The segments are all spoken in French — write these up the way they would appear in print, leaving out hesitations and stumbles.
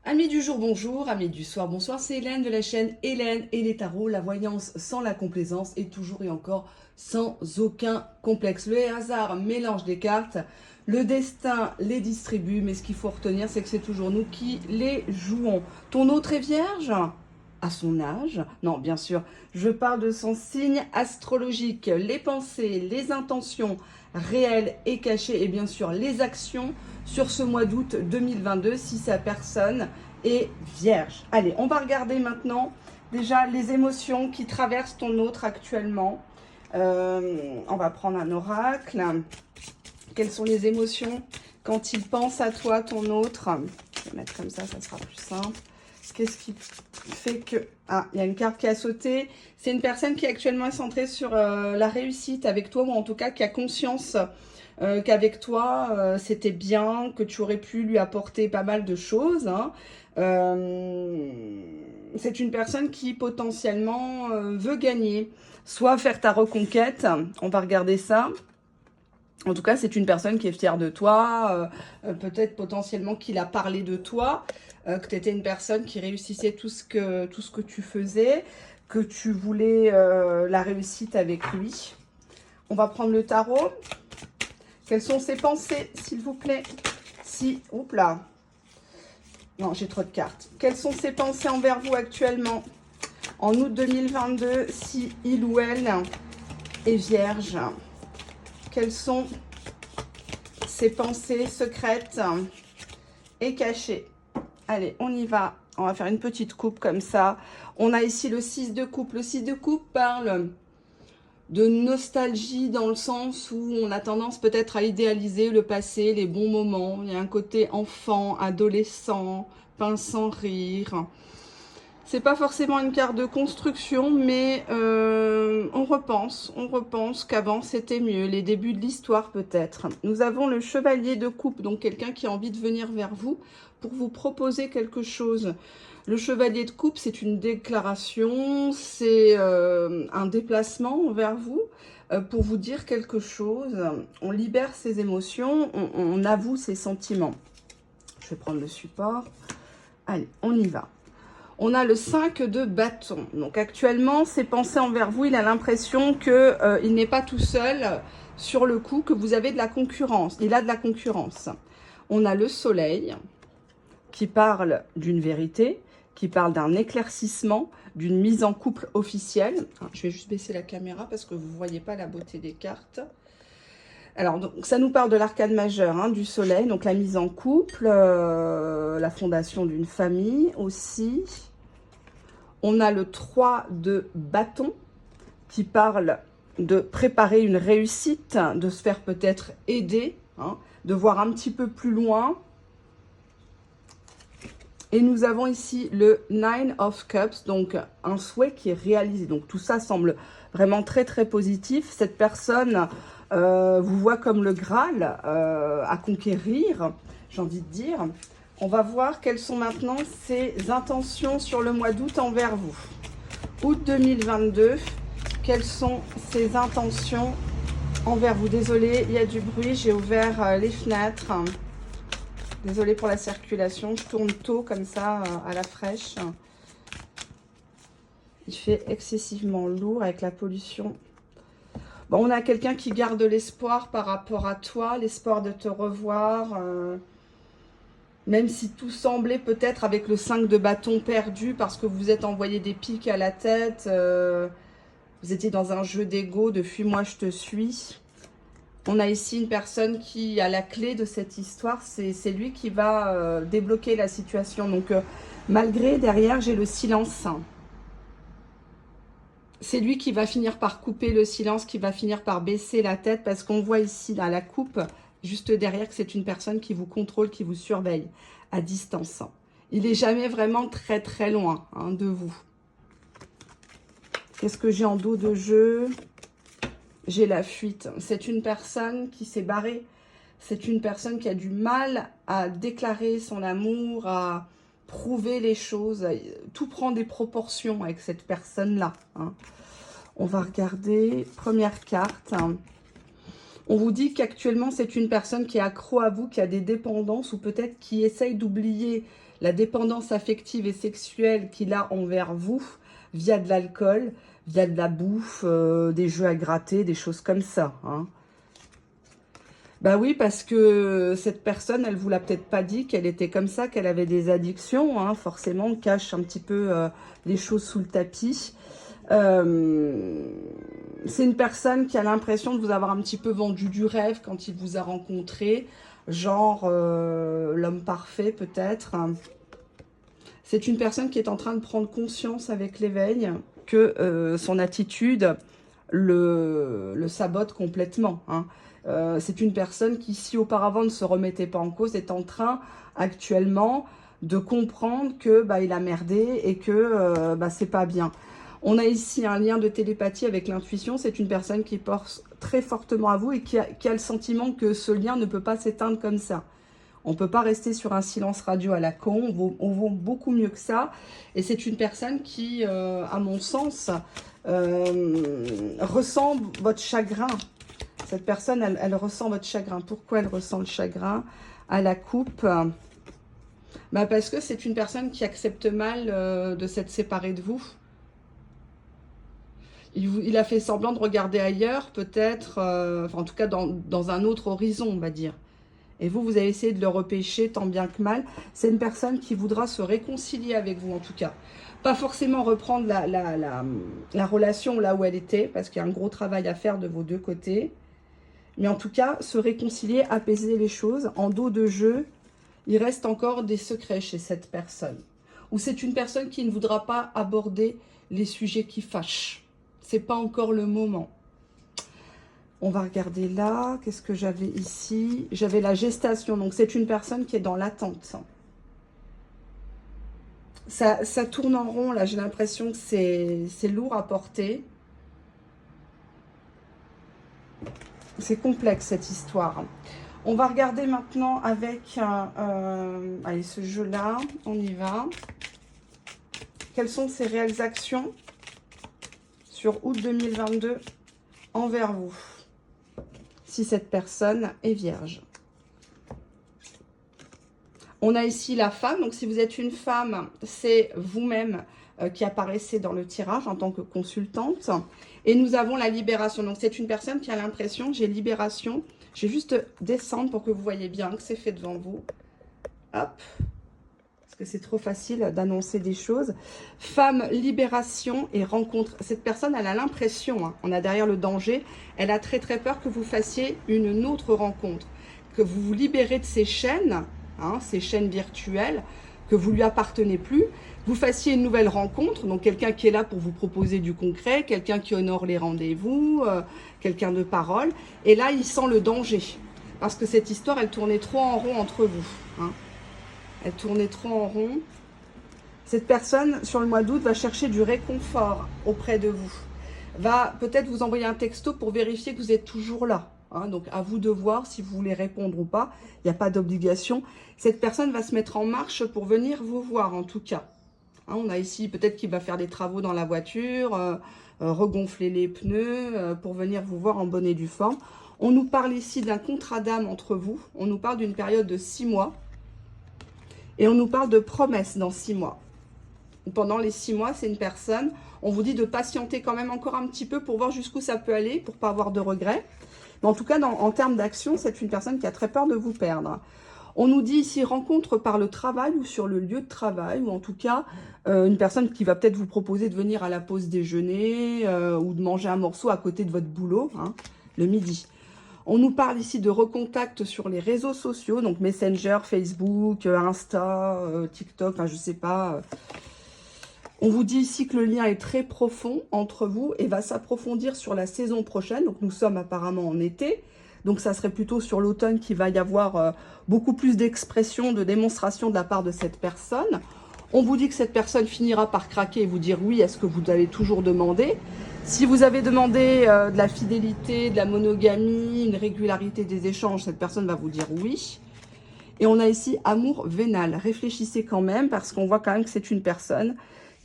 Amis du jour, bonjour. Amis du soir, bonsoir. C'est Hélène de la chaîne Hélène et les tarots. La voyance sans la complaisance et toujours et encore sans aucun complexe. Le hasard mélange des cartes. Le destin les distribue. Mais ce qu'il faut retenir, c'est que c'est toujours nous qui les jouons. Ton autre est vierge ? À son âge? Non, bien sûr. Je parle de son signe astrologique. Les pensées, les intentions réelles et cachées et bien sûr les actions sur ce mois d'août 2022 si sa personne est vierge. Allez, on va regarder maintenant déjà les émotions qui traversent ton autre actuellement. On va prendre un oracle. Quelles sont les émotions quand il pense à toi, ton autre? Je vais mettre comme ça sera plus simple. Qu'est-ce qui fait que... Ah, il y a une carte qui a sauté. C'est une personne qui est actuellement centrée sur la réussite avec toi, ou en tout cas qui a conscience qu'avec toi, c'était bien, que tu aurais pu lui apporter pas mal de choses. Hein. C'est une personne qui potentiellement veut gagner, soit faire ta reconquête, on va regarder ça. En tout cas, c'est une personne qui est fière de toi, peut-être potentiellement qu'il a parlé de toi, que tu étais une personne qui réussissait tout ce que tu faisais, que tu voulais la réussite avec lui. On va prendre le tarot. Quelles sont ses pensées, s'il vous plaît? Si, oups là. Non, j'ai trop de cartes. Quelles sont ses pensées envers vous actuellement? En août 2022, si il ou elle est vierge. Quelles sont ses pensées secrètes et cachées? Allez, on y va. On va faire une petite coupe comme ça. On a ici le 6 de coupe. Le 6 de coupe parle de nostalgie dans le sens où on a tendance peut-être à idéaliser le passé, les bons moments. Il y a un côté enfant, adolescent, pince sans rire. C'est pas forcément une carte de construction, mais on repense qu'avant c'était mieux, les débuts de l'histoire peut-être. Nous avons le chevalier de coupe, donc quelqu'un qui a envie de venir vers vous pour vous proposer quelque chose. Le chevalier de coupe, c'est une déclaration, c'est un déplacement vers vous pour vous dire quelque chose. On libère ses émotions, on avoue ses sentiments. Je vais prendre le support. Allez, on y va. On a le 5 de bâton. Donc actuellement, ses pensées envers vous, il a l'impression qu'il n'est pas tout seul sur le coup, que vous avez de la concurrence. Il a de la concurrence. On a le soleil qui parle d'une vérité, qui parle d'un éclaircissement, d'une mise en couple officielle. Je vais juste baisser la caméra parce que vous ne voyez pas la beauté des cartes. Alors, donc, ça nous parle de l'arcane majeure, hein, du soleil, donc la mise en couple, la fondation d'une famille aussi. On a le 3 de bâton qui parle de préparer une réussite, de se faire peut-être aider, hein, de voir un petit peu plus loin. Et nous avons ici le 9 of Cups, donc un souhait qui est réalisé. Donc tout ça semble vraiment très très positif. Cette personne vous voit comme le Graal à conquérir, j'ai envie de dire. On va voir quelles sont maintenant ses intentions sur le mois d'août envers vous. Août 2022, quelles sont ses intentions envers vous? Désolée, il y a du bruit, j'ai ouvert les fenêtres. Désolée pour la circulation, je tourne tôt comme ça à la fraîche. Il fait excessivement lourd avec la pollution. Bon, on a quelqu'un qui garde l'espoir par rapport à toi, l'espoir de te revoir. Même si tout semblait peut-être avec le 5 de bâton perdu parce que vous vous êtes envoyé des pics à la tête. Vous étiez dans un jeu d'ego de fuis-moi, je te suis. On a ici une personne qui a la clé de cette histoire, c'est lui qui va débloquer la situation. Donc, malgré, derrière, j'ai le silence. C'est lui qui va finir par couper le silence, qui va finir par baisser la tête, parce qu'on voit ici, dans la coupe, juste derrière, que c'est une personne qui vous contrôle, qui vous surveille à distance. Il n'est jamais vraiment très, très loin hein, de vous. Qu'est-ce que j'ai en dos de jeu ? J'ai la fuite. C'est une personne qui s'est barrée. C'est une personne qui a du mal à déclarer son amour, à prouver les choses. Tout prend des proportions avec cette personne-là. Hein. On va regarder. Première carte. On vous dit qu'actuellement, c'est une personne qui est accro à vous, qui a des dépendances ou peut-être qui essaye d'oublier la dépendance affective et sexuelle qu'il a envers vous via de l'alcool, via de la bouffe, des jeux à gratter, des choses comme ça. Hein. Bah oui, parce que cette personne, elle vous l'a peut-être pas dit qu'elle était comme ça, qu'elle avait des addictions. Hein. Forcément, on cache un petit peu les choses sous le tapis. C'est une personne qui a l'impression de vous avoir un petit peu vendu du rêve quand il vous a rencontré. Genre l'homme parfait peut-être. C'est une personne qui est en train de prendre conscience avec l'éveil que son attitude le sabote complètement. Hein. C'est une personne qui, si auparavant ne se remettait pas en cause, est en train actuellement de comprendre que il a merdé et que c'est pas bien. On a ici un lien de télépathie avec l'intuition. C'est une personne qui porte très fortement à vous et qui a le sentiment que ce lien ne peut pas s'éteindre comme ça. On ne peut pas rester sur un silence radio à la con, on vaut beaucoup mieux que ça. Et c'est une personne qui, à mon sens, ressent votre chagrin. Cette personne, elle ressent votre chagrin. Pourquoi elle ressent le chagrin à la coupe? Parce que c'est une personne qui accepte mal de s'être séparée de vous. Il a fait semblant de regarder ailleurs, peut-être, en tout cas dans un autre horizon, on va dire. Et vous avez essayé de le repêcher tant bien que mal. C'est une personne qui voudra se réconcilier avec vous, en tout cas. Pas forcément reprendre la relation là où elle était, parce qu'il y a un gros travail à faire de vos deux côtés. Mais en tout cas, se réconcilier, apaiser les choses. En dos de jeu, il reste encore des secrets chez cette personne. Ou c'est une personne qui ne voudra pas aborder les sujets qui fâchent. C'est pas encore le moment. On va regarder là. Qu'est-ce que j'avais ici? J'avais la gestation. Donc, c'est une personne qui est dans l'attente. Ça tourne en rond. Là, j'ai l'impression que c'est lourd à porter. C'est complexe, cette histoire. On va regarder maintenant avec allez, ce jeu-là. On y va. Quelles sont ses réelles actions sur août 2022 envers vous, si cette personne est vierge? On a ici la femme. Donc, si vous êtes une femme, c'est vous-même qui apparaissez dans le tirage en tant que consultante. Et nous avons la libération. Donc, c'est une personne qui a l'impression, j'ai libération. Je vais juste descendre pour que vous voyez bien que c'est fait devant vous. Hop. Parce que c'est trop facile d'annoncer des choses. Femme, libération et rencontre. Cette personne, elle a l'impression, hein, on a derrière le danger, elle a très très peur que vous fassiez une autre rencontre. Que vous vous libérez de ces chaînes, hein, ces chaînes virtuelles, que vous lui appartenez plus, vous fassiez une nouvelle rencontre, donc quelqu'un qui est là pour vous proposer du concret, quelqu'un qui honore les rendez-vous, quelqu'un de parole, et là il sent le danger, parce que cette histoire elle tournait trop en rond entre vous, hein. Elle tournait trop en rond. Cette personne sur le mois d'août va chercher du réconfort auprès de vous, va peut-être vous envoyer un texto pour vérifier que vous êtes toujours là. Hein, donc, à vous de voir si vous voulez répondre ou pas. Il n'y a pas d'obligation. Cette personne va se mettre en marche pour venir vous voir, en tout cas. Hein, on a ici peut-être qu'il va faire des travaux dans la voiture, regonfler les pneus pour venir vous voir en bonne et due forme. On nous parle ici d'un contrat d'âme entre vous. On nous parle d'une période de 6 mois. Et on nous parle de promesses dans 6 mois. Pendant les 6 mois, c'est une personne, on vous dit de patienter quand même encore un petit peu pour voir jusqu'où ça peut aller, pour ne pas avoir de regrets. Mais en tout cas, en termes d'action, c'est une personne qui a très peur de vous perdre. On nous dit ici rencontre par le travail ou sur le lieu de travail, ou en tout cas, une personne qui va peut-être vous proposer de venir à la pause déjeuner ou de manger un morceau à côté de votre boulot, hein, le midi. On nous parle ici de recontact sur les réseaux sociaux, donc Messenger, Facebook, Insta, TikTok, enfin je sais pas. On vous dit ici que le lien est très profond entre vous et va s'approfondir sur la saison prochaine. Donc nous sommes apparemment en été, donc ça serait plutôt sur l'automne qu'il va y avoir beaucoup plus d'expression, de démonstration de la part de cette personne. On vous dit que cette personne finira par craquer et vous dire oui, est-ce que vous avez toujours demandé? Si vous avez demandé de la fidélité, de la monogamie, une régularité des échanges, cette personne va vous dire oui. Et on a ici amour vénal. Réfléchissez quand même parce qu'on voit quand même que c'est une personne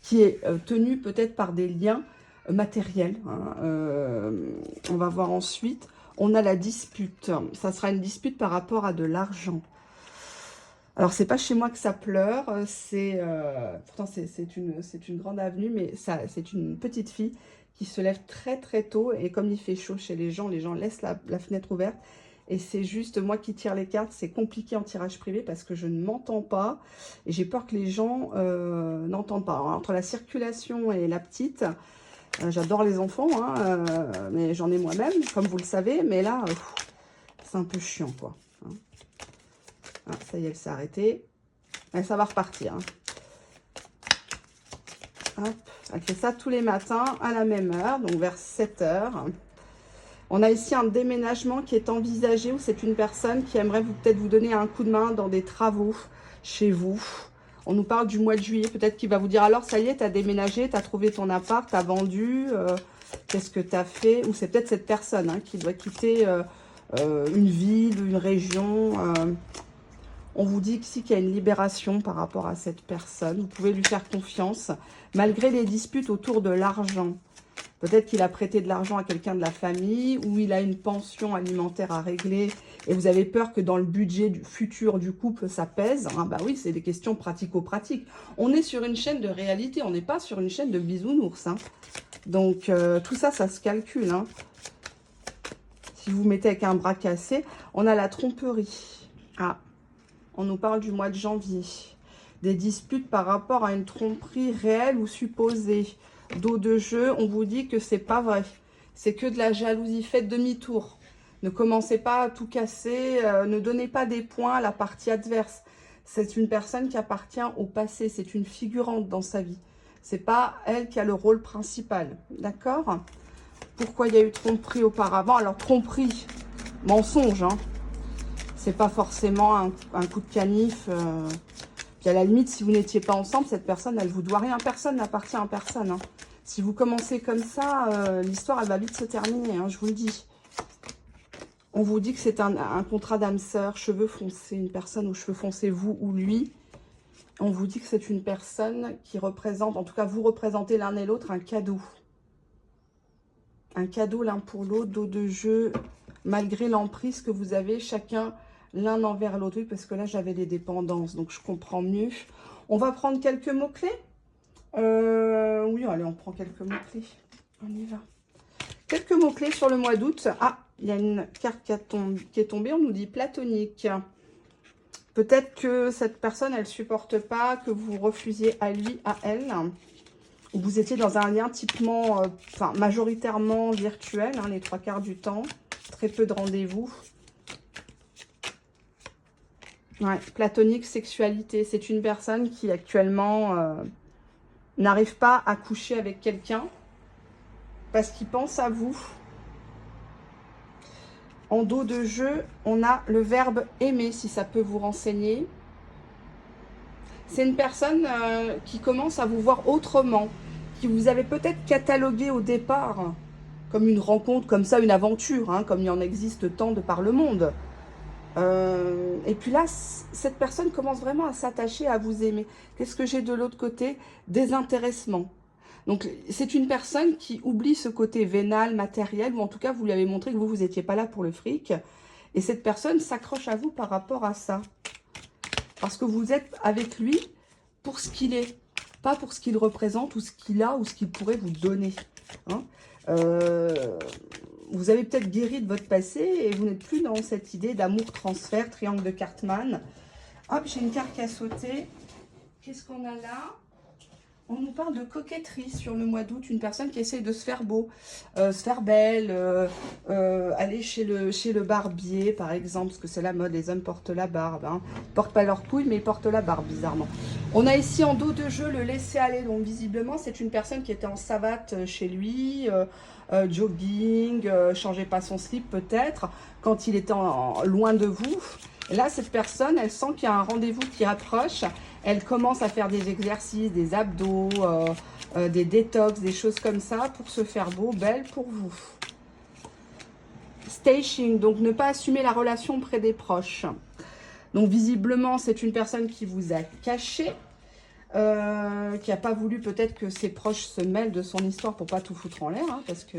qui est tenue peut-être par des liens matériels. Hein. On va voir ensuite. On a la dispute. Ça sera une dispute par rapport à de l'argent. Alors, c'est pas chez moi que ça pleure, pourtant c'est une grande avenue, mais ça, c'est une petite fille qui se lève très très tôt, et comme il fait chaud chez les gens laissent la fenêtre ouverte, et c'est juste moi qui tire les cartes. C'est compliqué en tirage privé parce que je ne m'entends pas, et j'ai peur que les gens n'entendent pas. Alors, entre la circulation et la petite, j'adore les enfants, hein, mais j'en ai moi-même, comme vous le savez, mais là, c'est un peu chiant, quoi. Hein. Ah, ça y est, elle s'est arrêtée. Et ça va repartir. Hein. Hop, elle fait ça tous les matins à la même heure, donc vers 7 heures. On a ici un déménagement qui est envisagé, où c'est une personne qui aimerait peut-être vous donner un coup de main dans des travaux chez vous. On nous parle du mois de juillet, peut-être qu'il va vous dire, alors ça y est, tu as déménagé, tu as trouvé ton appart, tu as vendu, qu'est-ce que tu as fait? Ou c'est peut-être cette personne hein, qui doit quitter une ville, une région. On vous dit ici qu'il y a une libération par rapport à cette personne. Vous pouvez lui faire confiance, malgré les disputes autour de l'argent. Peut-être qu'il a prêté de l'argent à quelqu'un de la famille, ou il a une pension alimentaire à régler, et vous avez peur que dans le budget du futur du couple, ça pèse. Hein, bah oui, c'est des questions pratico-pratiques. On est sur une chaîne de réalité, on n'est pas sur une chaîne de bisounours. Hein. Donc, tout ça, ça se calcule. Hein. Si vous mettez avec un bras cassé, on a la tromperie. Ah, on nous parle du mois de janvier. Des disputes par rapport à une tromperie réelle ou supposée. Dos de jeu, on vous dit que c'est pas vrai. C'est que de la jalousie. Faites demi-tour. Ne commencez pas à tout casser. Ne donnez pas des points à la partie adverse. C'est une personne qui appartient au passé. C'est une figurante dans sa vie. C'est pas elle qui a le rôle principal. D'accord? Pourquoi il y a eu tromperie auparavant? Alors, tromperie, mensonge, hein. C'est pas forcément un coup de canif. Puis à la limite, si vous n'étiez pas ensemble, cette personne, elle vous doit rien. Personne n'appartient à personne. Hein. Si vous commencez comme ça, l'histoire, elle va vite se terminer, hein, je vous le dis. On vous dit que c'est un contrat d'âme sœur, cheveux foncés, une personne aux cheveux foncés, vous ou lui. On vous dit que c'est une personne qui représente, en tout cas, vous représentez l'un et l'autre un cadeau. Un cadeau l'un pour l'autre, dos de jeu, malgré l'emprise que vous avez chacun l'un envers l'autre. Oui, parce que là, j'avais des dépendances, donc je comprends mieux. On va prendre quelques mots-clés. Oui, allez, on prend quelques mots-clés. On y va. Quelques mots-clés sur le mois d'août. Ah, il y a une carte qui est tombée. On nous dit platonique. Peut-être que cette personne, elle ne supporte pas que vous refusiez à lui, à elle. Vous étiez dans un lien typiquement, majoritairement virtuel, hein, les 3/4 du temps. Très peu de rendez-vous. Ouais, platonique, sexualité. C'est une personne qui actuellement n'arrive pas à coucher avec quelqu'un parce qu'il pense à vous. En dos de jeu, on a le verbe aimer, si ça peut vous renseigner. C'est une personne qui commence à vous voir autrement, qui vous avait peut-être catalogué au départ comme une rencontre, comme ça, une aventure, hein, comme il y en existe tant de par le monde. Et puis là, cette personne commence vraiment à s'attacher, à vous aimer. Qu'est-ce que j'ai de l'autre côté? Désintéressement. Donc, c'est une personne qui oublie ce côté vénal, matériel, ou en tout cas, vous lui avez montré que vous n'étiez pas là pour le fric. Et cette personne s'accroche à vous par rapport à ça. Parce que vous êtes avec lui pour ce qu'il est, pas pour ce qu'il représente, ou ce qu'il a, ou ce qu'il pourrait vous donner. Hein. Vous avez peut-être guéri de votre passé et vous n'êtes plus dans cette idée d'amour-transfert, triangle de Cartman. Hop, j'ai une carte qui a sauté. Qu'est-ce qu'on a là? On nous parle de coquetterie sur le mois d'août. Une personne qui essaye de se faire beau, se faire belle, aller chez le barbier, par exemple, parce que c'est la mode, les hommes portent la barbe. Hein. Ils ne portent pas leurs couilles, mais ils portent la barbe, bizarrement. On a ici en dos de jeu le laisser aller. Donc, visiblement, c'est une personne qui était en savate chez lui, jogging, changeait pas son slip peut-être, quand il était loin de vous. Et là, cette personne, elle sent qu'il y a un rendez-vous qui approche. Elle commence à faire des exercices, des abdos, des détox, des choses comme ça pour se faire beau, belle pour vous. Staging, donc ne pas assumer la relation auprès des proches. Donc visiblement, c'est une personne qui vous a caché, qui n'a pas voulu peut-être que ses proches se mêlent de son histoire pour pas tout foutre en l'air, hein, parce que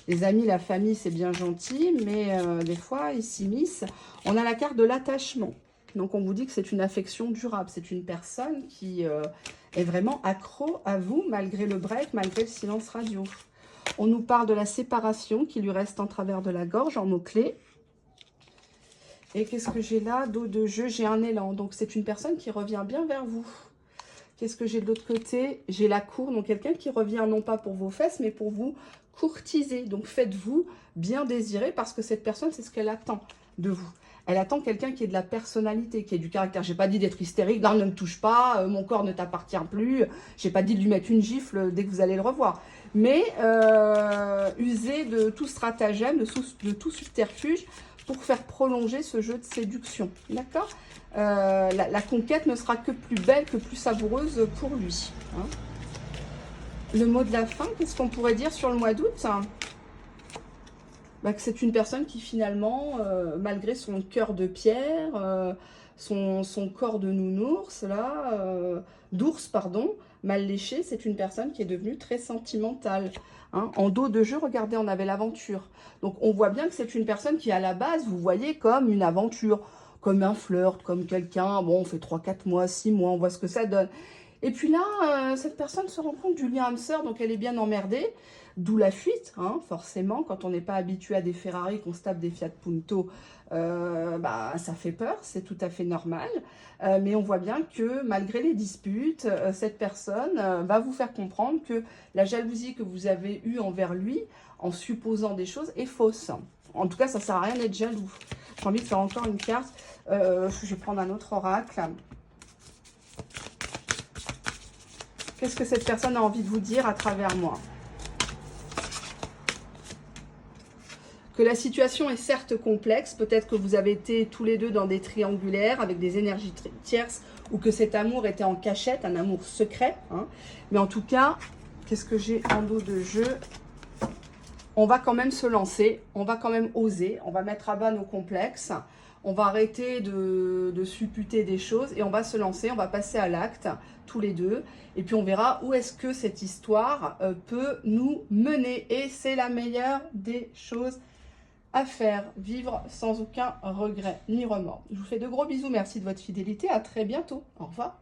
les amis, la famille, c'est bien gentil, mais des fois, ils s'immiscent. On a la carte de l'attachement. Donc, on vous dit que c'est une affection durable. C'est une personne qui est vraiment accro à vous, malgré le break, malgré le silence radio. On nous parle de la séparation qui lui reste en travers de la gorge, en mots-clés. Et qu'est-ce que j'ai là? Dos de jeu, j'ai un élan. Donc, c'est une personne qui revient bien vers vous. Qu'est-ce que j'ai de l'autre côté? J'ai la cour, donc quelqu'un qui revient non pas pour vos fesses, mais pour vous courtiser. Donc, faites-vous bien désirer parce que cette personne, c'est ce qu'elle attend de vous. Elle attend quelqu'un qui ait de la personnalité, qui ait du caractère. J'ai pas dit d'être hystérique, non, ne me touche pas, mon corps ne t'appartient plus. J'ai pas dit de lui mettre une gifle dès que vous allez le revoir. Mais usez de tout stratagème, de tout subterfuge pour faire prolonger ce jeu de séduction. D'accord? La conquête ne sera que plus belle, que plus savoureuse pour lui. Hein. Le mot de la fin, qu'est-ce qu'on pourrait dire sur le mois d'août? Bah, que c'est une personne qui finalement, malgré son cœur de pierre, son corps de nounours, là, d'ours, pardon, mal léché, c'est une personne qui est devenue très sentimentale. Hein. En dos de jeu, regardez, on avait l'aventure. Donc, on voit bien que c'est une personne qui, à la base, vous voyez comme une aventure, comme un flirt, comme quelqu'un, bon, on fait 3, 4 mois, 6 mois, on voit ce que ça donne. Et puis là, cette personne se rend compte du lien âme-sœur, donc elle est bien emmerdée. D'où la fuite, hein, forcément, quand on n'est pas habitué à des Ferrari, qu'on se tape des Fiat Punto, bah, ça fait peur, c'est tout à fait normal. Mais on voit bien que malgré les disputes, cette personne va vous faire comprendre que la jalousie que vous avez eue envers lui, en supposant des choses, est fausse. En tout cas, ça ne sert à rien d'être jaloux. J'ai envie de faire encore une carte. Je vais prendre un autre oracle. Qu'est-ce que cette personne a envie de vous dire à travers moi? Que la situation est certes complexe, peut-être que vous avez été tous les deux dans des triangulaires avec des énergies tierces, ou que cet amour était en cachette, un amour secret. Hein. Mais en tout cas, qu'est-ce que j'ai en dos de jeu? On va quand même se lancer, on va quand même oser, on va mettre à bas nos complexes, on va arrêter de supputer des choses et on va se lancer, on va passer à l'acte, tous les deux. Et puis on verra où est-ce que cette histoire peut nous mener. Et c'est la meilleure des choses à faire, vivre sans aucun regret ni remords. Je vous fais de gros bisous, merci de votre fidélité, à très bientôt, au revoir.